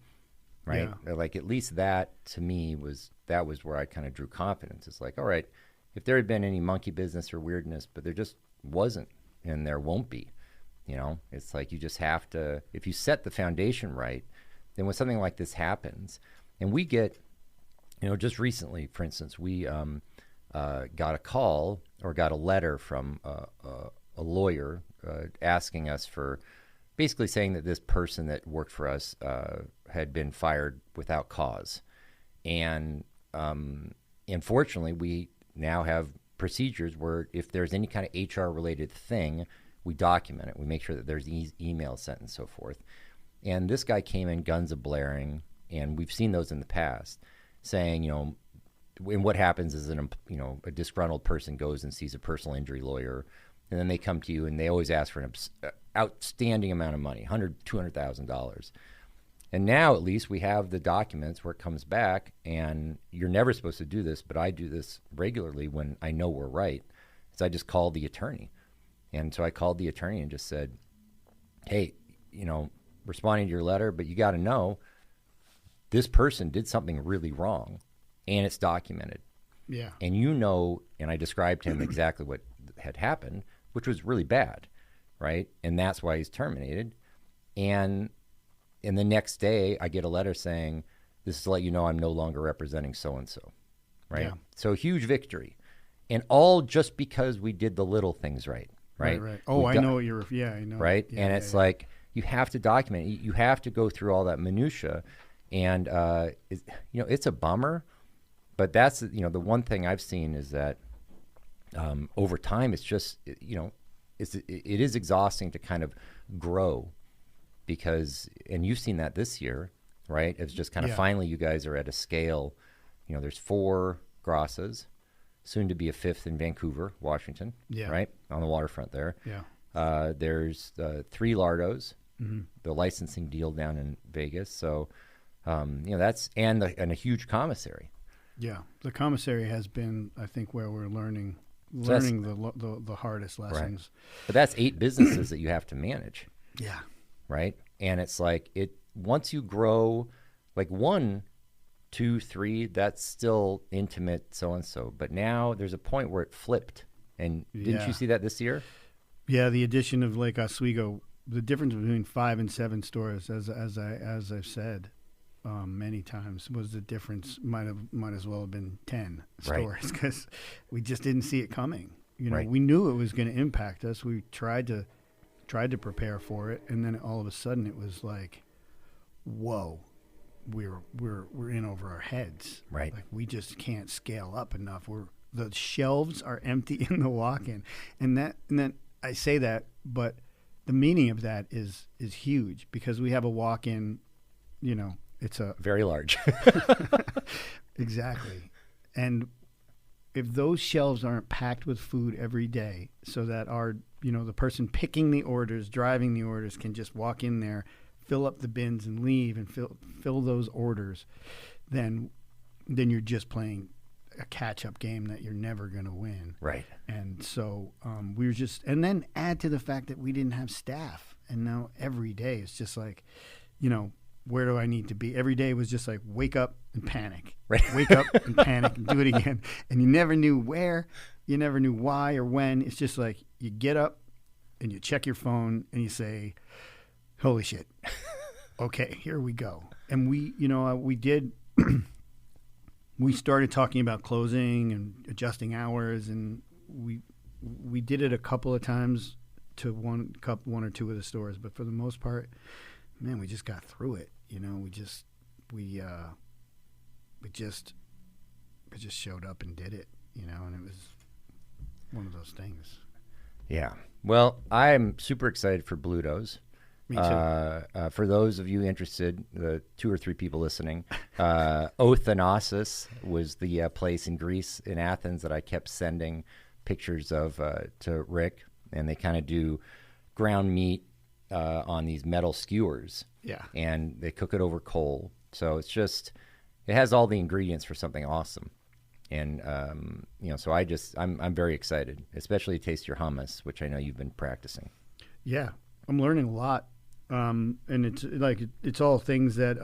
right? Yeah. Like, at least that to me was where I kind of drew confidence. It's like, all right, if there had been any monkey business or weirdness, but there just wasn't, and there won't be. It's like you just have to, if you set the foundation right, then when something like this happens, and we get, just recently, for instance, we got a call or got a letter from a lawyer asking us for, basically saying that this person that worked for us had been fired without cause. And unfortunately, we now have procedures where if there's any kind of HR-related thing, we document it. We make sure that there's emails sent and so forth. And this guy came in guns a-blaring, and we've seen those in the past, saying, and what happens is a disgruntled person goes and sees a personal injury lawyer, and then they come to you and they always ask for an outstanding amount of money, $100,000, $200,000. And now at least we have the documents where it comes back, and you're never supposed to do this, but I do this regularly when I know we're right. So I just call the attorney. And so I called the attorney and just said, hey, responding to your letter, but you got to know this person did something really wrong, and it's documented. Yeah. And and I described to him exactly what had happened, which was really bad, right? And that's why he's terminated. And the next day, I get a letter saying, this is to let you know I'm no longer representing so-and-so, right? Yeah. So huge victory. And all just because we did the little things right. Right. Oh, I know what you're. Yeah, I know. Right. Yeah, and it's like you have to document it. You have to go through all that minutia, and it's a bummer. But that's the one thing I've seen is that over time it's just it is exhausting to kind of grow, because you've seen that this year, right? It's just kind of finally you guys are at a scale. There's 4 Grosses. Soon to be a 5th in Vancouver, Washington, right, on the waterfront there. Yeah. There's 3 Lardos, the licensing deal down in Vegas. So, that's and a huge commissary. Yeah, the commissary has been, I think, where we're learning the hardest lessons. Right. But that's 8 businesses that you have to manage. Yeah. Right, and it's like once you grow, like 1, 2, 3, that's still intimate so-and-so. But now there's a point where it flipped. And didn't you see that this year? Yeah, the addition of Lake Oswego, the difference between 5 and 7 stores, as I've said many times, was the difference might as well have been 10 stores, because we just didn't see it coming. We knew it was going to impact us. We tried to prepare for it, and then all of a sudden it was like, whoa. We're in over our heads. Right. Like, we just can't scale up enough. The shelves are empty in the walk-in, and then I say that, but the meaning of that is huge, because we have a walk-in. It's a very large. Exactly, and if those shelves aren't packed with food every day, so that the person picking the orders, driving the orders, can just walk in there, fill up the bins and leave, and fill those orders, then you're just playing a catch-up game that you're never going to win. Right. And so we were just, and then add to the fact that we didn't have staff, and now every day it's just like, where do I need to be? Every day was just like, wake up and panic. Right. Wake up and panic and do it again. And you never knew where, you never knew why or when. It's just like you get up and you check your phone and you say, holy shit. Okay, here we go. And we did we started talking about closing and adjusting hours, and we did it a couple of times to one or two of the stores, but for the most part, man, we just got through it. You know, we just showed up and did it. You know, and it was one of those things. Yeah. Well, I'm super excited for Bluto's. Me too. For those of you interested, the 2 or 3 people listening, Othanasis was the place in Greece, in Athens, that I kept sending pictures of to Rick, and they kind of do ground meat on these metal skewers. Yeah. And they cook it over coal. So it has all the ingredients for something awesome. And, so I'm very excited, especially to taste your hummus, which I know you've been practicing. Yeah, I'm learning a lot. And it's all things that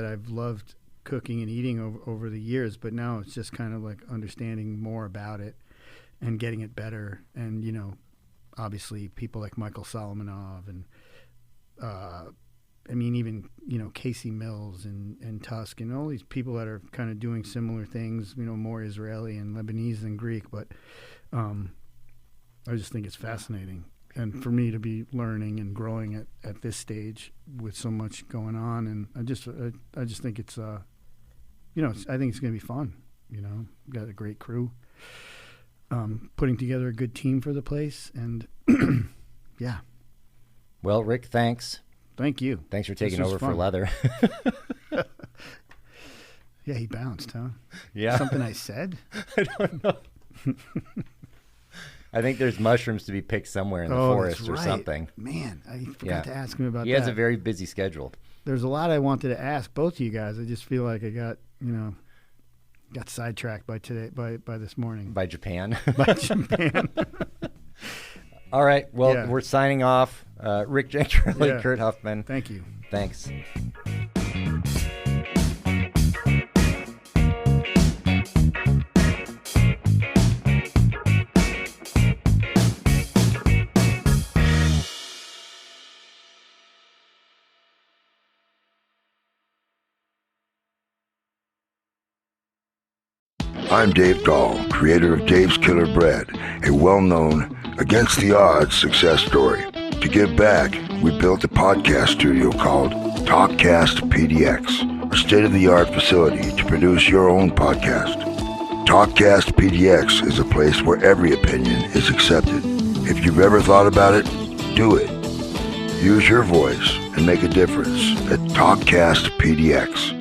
I've loved cooking and eating over the years, but now it's just kind of like understanding more about it and getting it better. And, you know, obviously people like Michael Solomonov and, even, you know, Casey Mills and Tusk and all these people that are kind of doing similar things, you know, more Israeli and Lebanese than Greek. But I just think it's fascinating. And for me to be learning and growing at this stage with so much going on, and I just think it's, I think it's going to be fun. You know, got a great crew, putting together a good team for the place, and yeah. Well, Rick, thanks. Thank you. Thanks for taking over for Leather. Yeah, he bounced, huh? Yeah. Something I said? I don't know. I think there's mushrooms to be picked somewhere in the forest or something. Man, I forgot to ask him about that. He has a very busy schedule. There's a lot I wanted to ask both of you guys. I just feel like I got sidetracked by this morning. By Japan. By Japan. All right. Well, we're signing off. Rick Gencarelli, Kurt Huffman. Thank you. Thanks. I'm Dave Dahl, creator of Dave's Killer Bread, a well-known, against-the-odds success story. To give back, we built a podcast studio called TalkCast PDX, a state-of-the-art facility to produce your own podcast. TalkCast PDX is a place where every opinion is accepted. If you've ever thought about it, do it. Use your voice and make a difference at TalkCast PDX.